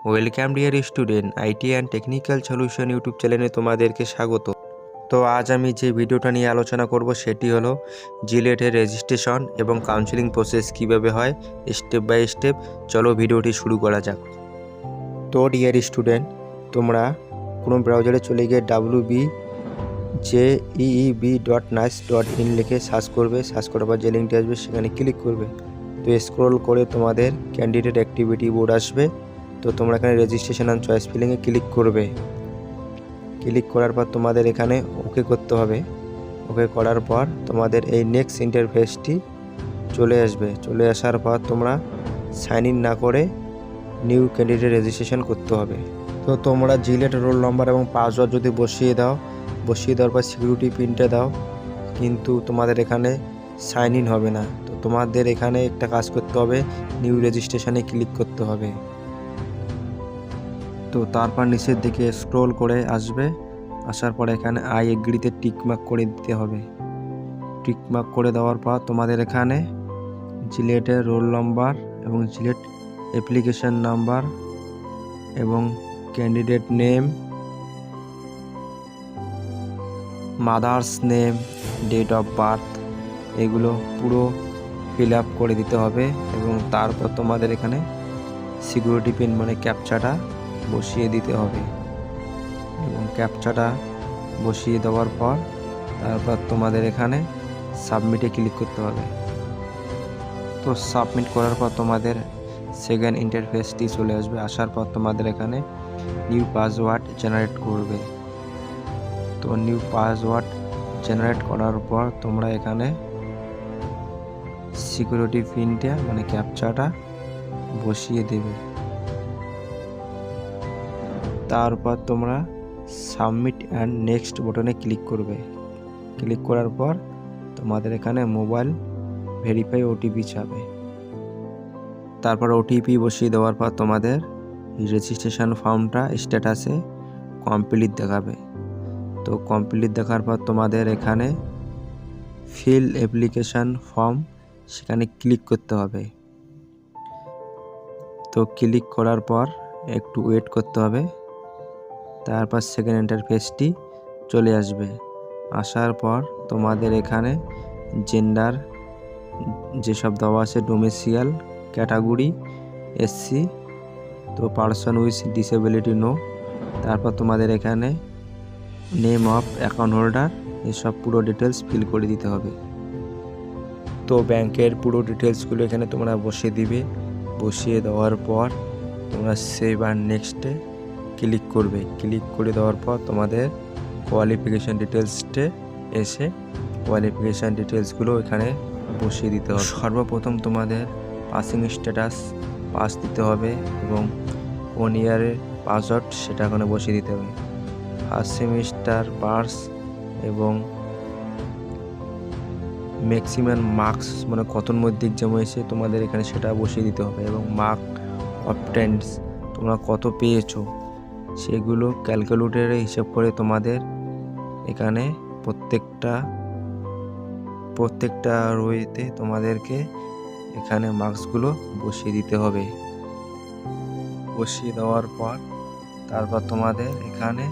Welcome dear student, IT and technical solution YouTube চ্যানেলে তোমাদেরকে স্বাগত। তো আজ আমি যে ভিডিওটা নিয়ে আলোচনা করব সেটি হলো জিলেটের রেজিস্ট্রেশন এবং কাউন্সেলিং প্রসেস কিভাবে হয় স্টেপ বাই স্টেপ। চলো ভিডিওটি শুরু করা যাক। তো ডিয়ার স্টুডেন্ট, তোমরা কোনো ব্রাউজারে চলে গিয়ে www.jeeeb.nice.in লিখে সার্চ করবে। সার্চ করার পর যে লিঙ্কটি আসবে সেখানে ক্লিক করবে। তো স্ক্রল করে তোমাদের ক্যান্ডিডেট অ্যাক্টিভিটি বোর্ড আসবে। তো তোমরা এখানে রেজিস্ট্রেশন অ্যান্ড চয়েস ফিলিংয়ে ক্লিক করবে। ক্লিক করার পর তোমাদের এখানে ওকে করতে হবে। ওকে করার পর তোমাদের এই নেক্সট ইন্টারফেসটি চলে আসবে। চলে আসার পর তোমরা সাইন ইন না করে নিউ ক্যান্ডিডেট রেজিস্ট্রেশন করতে হবে। তো তোমরা জিলেট রোল নম্বর এবং পাসওয়ার্ড যদি বসিয়ে দেওয়ার পর সিকিউরিটি পিনটা দাও, কিন্তু তোমাদের এখানে সাইন ইন হবে না। তো তোমাদের এখানে একটা কাজ করতে হবে, নিউ রেজিস্ট্রেশনে ক্লিক করতে হবে। তো তারপর নিচের দিকে স্ক্রল করে আসবে। আসার পর এখানে আই এগ্রিতে টিকমার্ক করে দিতে হবে। টিকমার্ক করে দেওয়ার পর তোমাদের এখানে জিলেটের রোল নাম্বার এবং জিলেট অ্যাপ্লিকেশন নাম্বার এবং candidate name, mother's name, date of birth এগুলো পুরো ফিল আপ করে দিতে হবে। এবং তারপর তোমাদের এখানে সিকিউরিটি পিন মানে ক্যাপচাটা বসিয়ে দিতে হবে। এবং ক্যাপচাটা বসিয়ে দেওয়ার পর তারপর তোমাদের এখানে সাবমিটে ক্লিক করতে হবে। তো সাবমিট করার পর তোমাদের সেকেন্ড ইন্টারফেসটি চলে আসবে। আসার পর তোমাদের এখানে নিউ পাসওয়ার্ড জেনারেট করবে। তো নিউ পাসওয়ার্ড জেনারেট করার পর তোমরা এখানে সিকিউরিটি পিনটা মানে ক্যাপচাটা বসিয়ে দেবে। তারপর তোমরা সাবমিট অ্যান্ড নেক্সট বাটনে ক্লিক করবে। ক্লিক করার পর তোমাদের এখানে মোবাইল ভেরিফাই ওটিপি চাবে। তারপর ওটিপি বসিয়ে দেওয়ার পর তোমাদের রেজিস্ট্রেশন ফর্মটা স্ট্যাটাসে কমপ্লিট দেখাবে। তো কমপ্লিট দেখার পর তোমাদের এখানে ফিল অ্যাপ্লিকেশন ফর্ম সেখানে ক্লিক করতে হবে। তো ক্লিক করার পর একটু ওয়েট করতে হবে। তারপর সেকেন্ড ইন্টারফেসটি চলে আসবে। আসার পর তোমাদের এখানে জেন্ডার যেসব দেওয়া আছে, ডোমেসিয়াল, ক্যাটাগরি এসসি, তো পারসন উইথ ডিসেবিলিটি নো। তারপর তোমাদের এখানে নেম অফ অ্যাকাউন্ট হোল্ডার এসব পুরো ডিটেলস ফিল করে দিতে হবে। তো ব্যাংকের পুরো ডিটেলসগুলো এখানে তোমরা বসিয়ে দিবে। বসিয়ে দেওয়ার পর তোমরা সেভ আর নেক্সটে ক্লিক করবে। ক্লিক করে দেওয়ার পর তোমাদের কোয়ালিফিকেশান ডিটেলসটে এসে কোয়ালিফিকেশান ডিটেলসগুলো এখানে বসিয়ে দিতে হবে। সর্বপ্রথম তোমাদের পাসিং স্ট্যাটাস পাস দিতে হবে এবং 1 ইয়ারের পাসওয়ার্ড সেটা এখানে বসিয়ে দিতে হবে। ফার্স্ট সেমিস্টার পাস এবং ম্যাক্সিমাম মার্কস মানে কতর মধ্যে এক্সাম হয়েছে তোমাদের এখানে সেটা বসিয়ে দিতে হবে। এবং মার্ক অবটেন্ডস তোমরা কত পেয়েছো সেগুলো ক্যালকুলেটরে হিসাব করে তোমাদের এখানে প্রত্যেকটা রোতে তোমাদেরকে এখানে মার্কসগুলো বসিয়ে দিতে হবে। বসিয়ে দেওয়ার পর তারপর তোমাদের এখানে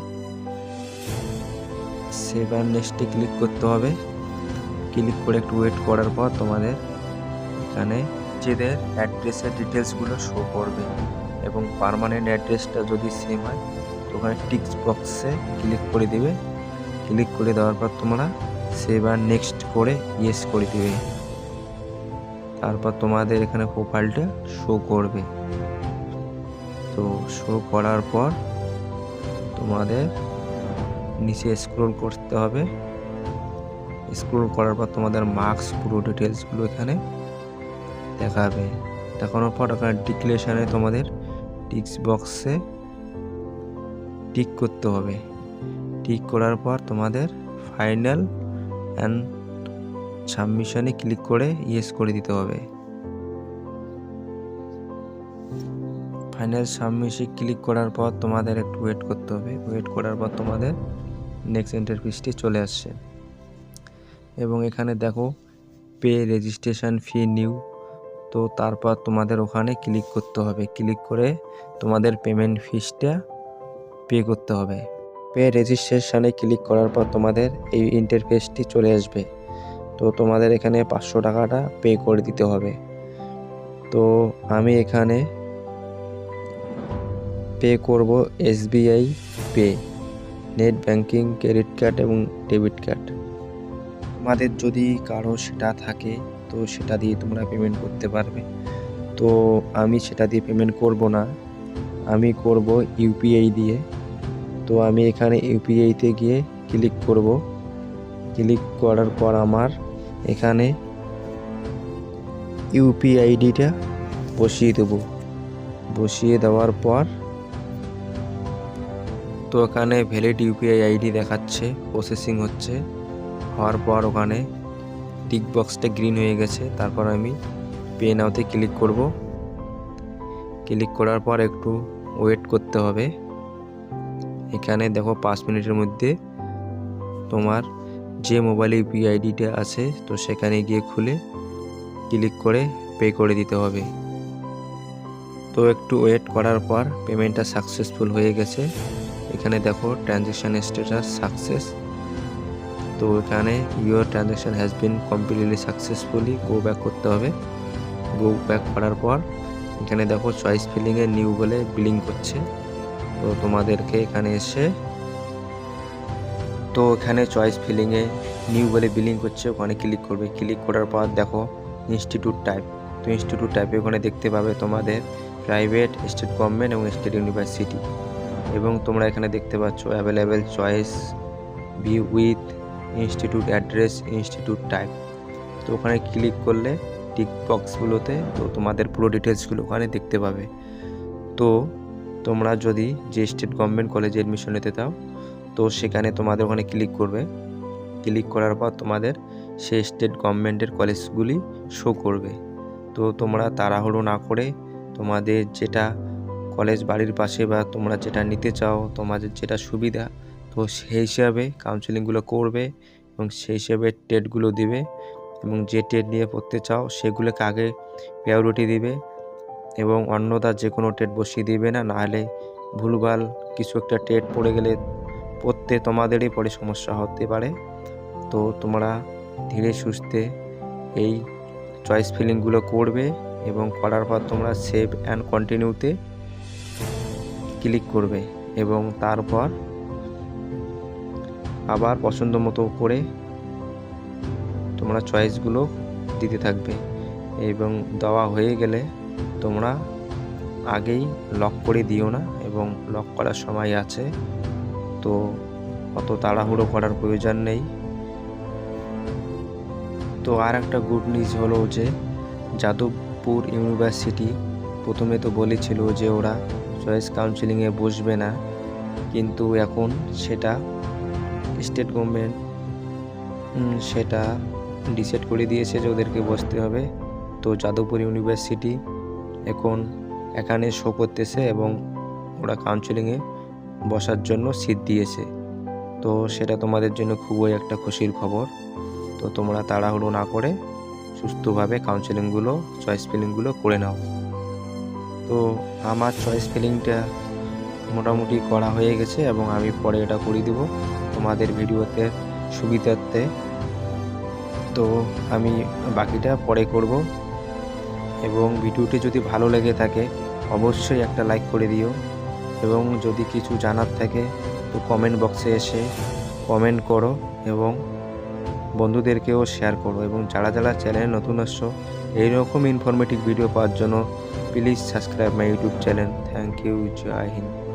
সেভ অ্যান্ড নেক্সটে ক্লিক করতে হবে। ক্লিক করে একটু ওয়েট করার পর তোমাদের এখানে নিজেদের অ্যাড্রেসের ডিটেলসগুলো শো করবে। এবং পার্মানেন্ট অ্যাড্রেসটা যদি সেম হয় তো ওখানে টিক্স বক্সে ক্লিক করে দেবে। ক্লিক করে দেওয়ার পর তোমরা সেভ আর নেক্সট করে ইয়েস করে দেবে। তারপর তোমাদের এখানে প্রোফাইলটা শো করবে। তো শো করার পর তোমাদের নিচে স্ক্রল করতে হবে। স্ক্রল করার পর তোমাদের মার্কস পুরো ডিটেলসগুলো এখানে দেখাবে। দেখানোর পর এখানে ডিক্লারেশনে তোমাদের টিক্স বক্সে টিক করতে হবে। টিক করার পর তোমাদের ফাইনাল অ্যান্ড সাবমিশনে ক্লিক করে ইয়েস করে দিতে হবে। ফাইনাল সাবমিশনে ক্লিক করার পর তোমাদের একটু ওয়েট করতে হবে। ওয়েট করার পর তোমাদের নেক্সট ইন্টারফেসটি চলে আসছে। এবং এখানে দেখো পে রেজিস্ট্রেশন ফি নিউ, তো তো তারপর তোমাদের ওখানে ক্লিক করতে হবে, ক্লিক করে তোমাদের পেমেন্ট ফিসটা পে করতে হবে। পে রেজিস্ট্রেশনে ক্লিক করার পর তোমাদের এই ইন্টারফেসটি চলে আসবে। তো তোমাদের এখানে 500 টাকাটা পে করে দিতে হবে। তো আমি এখানে পে করব SBI pay, net banking, credit card এবং ডেবিট কার্ড। তোমাদের যদি কারো সেটা থাকে তো সেটা দিয়ে তোমরা পেমেন্ট করতে পারবে। তো আমি সেটা দিয়ে পেমেন্ট করব না, আমি করব UPI দিয়ে। তো আমি এখানে UPI-তে গিয়ে ক্লিক করব। ক্লিক করার পর আমার এখানে UPI আইডিটা বসিয়ে দেব। বসিয়ে দেওয়ার পর তো এখানে ভ্যালিড UPI আইডি দেখাচ্ছে, প্রসেসিং হচ্ছে। হওয়ার পর ওখানে টিক বক্সটা গ্রিন হয়ে গেছে। তারপর আমি পে নাওতে ক্লিক করব। ক্লিক করার পর একটু ওয়েট করতে হবে। এখানে দেখো 5 মিনিটের মধ্যে তোমার যে মোবাইলে UPI আইডিটা আছে তো সেখানে গিয়ে খুলে ক্লিক করে পে করে দিতে হবে। তো একটু ওয়েট করার পর পেমেন্টটা সাকসেসফুল হয়ে গেছে। এখানে দেখো ট্রানজ্যাকশন স্ট্যাটাস সাকসেস। তো এখানে your transaction has been completely successfully go back করতে হবে। গো ব্যাক করার পর এখানে দেখো চয়েস ফিলিংয়ে নিউ বলে বিলিং করছে। তো তোমাদেরকে এখানে এসে তো এখানে চয়েস ফিলিংয়ে নিউ বলে বিলিং করছে, ওখানে ক্লিক করবে। ক্লিক করার পর দেখো ইনস্টিটিউট টাইপ। তো ইনস্টিটিউট টাইপে ওখানে দেখতে পাবে তোমাদের প্রাইভেট, স্টেট গভর্নমেন্ট এবং স্টেট ইউনিভার্সিটি। এবং তোমরা এখানে দেখতে পাচ্ছ available choice view with institute address, institute type. তো ওখানে ক্লিক করলে টিক বক্সগুলোতে তো তোমাদের পুরো ডিটেলসগুলো ওখানে দেখতে পাবে। তো তোমরা যদি যে স্টেট গভর্নমেন্ট কলেজে অ্যাডমিশন নিতে চাও তো সেখানে তোমাদের ওখানে ক্লিক করবে। ক্লিক করার পর তোমাদের সেই স্টেট গভর্নমেন্টের কলেজগুলি শো করবে। তো তোমরা তাড়াহুড়ো না করে তোমাদের যেটা কলেজ বাড়ির পাশে বা তোমরা যেটা নিতে চাও, তোমাদের যেটা সুবিধা তো সেই হিসাবে কাউন্সেলিংগুলো করবে এবং সেই হিসাবে টেটগুলো দিবে। এবং যে টেট নিয়ে পড়তে চাও সেগুলোকে আগে প্রায়োরিটি দিবে এবং অন্যথা যে কোনো টেট বসিয়ে দিবে না, নাহলে ভুলভাল কিছু একটা টেট পড়ে গেলে পড়তে তোমাদেরই পরে সমস্যা হতে পারে। তো তোমরা ধীরে সুস্থে এই চয়েস ফিলিংগুলো করবে এবং করার পর তোমরা সেভ অ্যান্ড কন্টিনিউতে ক্লিক করবে এবং তারপর আবার পছন্দ মতো করে তোমরা চয়েসগুলো দিতে থাকবে। এবং দেওয়া হয়ে গেলে তোমরা আগেই লক করে দিও না, এবং লক করার সময় আছে, তো অত তাড়াহুড়ো করার প্রয়োজন নেই। তো আর একটা গুড নিউজ হলো যে যাদবপুর ইউনিভার্সিটি প্রথমে তো বলেছিল যে ওরা চয়েস কাউন্সেলিংয়ে বসবে না, কিন্তু এখন সেটা স্টেট গভর্নমেন্ট সেটা ডিসাইড করে দিয়েছে যে ওদেরকে বসতে হবে। তো যাদবপুর ইউনিভার্সিটি এখন এখানে শো করতেছে এবং ওরা কাউন্সেলিংয়ে বসার জন্য সিট দিয়েছে। তো সেটা তোমাদের জন্য খুবই একটা খুশির খবর। তো তোমরা তাড়াহুড়ো না করে সুস্থভাবে কাউন্সেলিংগুলো, চয়েস ফিলিংগুলো করে নাও। তো আমার চয়েস ফিলিংটা মোটামুটি করা হয়ে গেছে এবং আমি পরে এটা করে দেব তোমাদের ভিডিওতে সুবিধার্থে। তো আমি বাকিটা পরে করব। এবং ভিডিওটি যদি ভালো লেগে থাকে অবশ্যই একটা লাইক করে দিও, এবং যদি কিছু জানার থাকে তো কমেন্ট বক্সে এসে কমেন্ট করো এবং বন্ধুদেরকেও শেয়ার করো। এবং যারা যারা চ্যানেলে নতুন আসছো এইরকম ইনফরমেটিভ ভিডিও পাওয়ার জন্য please subscribe my YouTube channel. Thank you. জয় হিন্দ।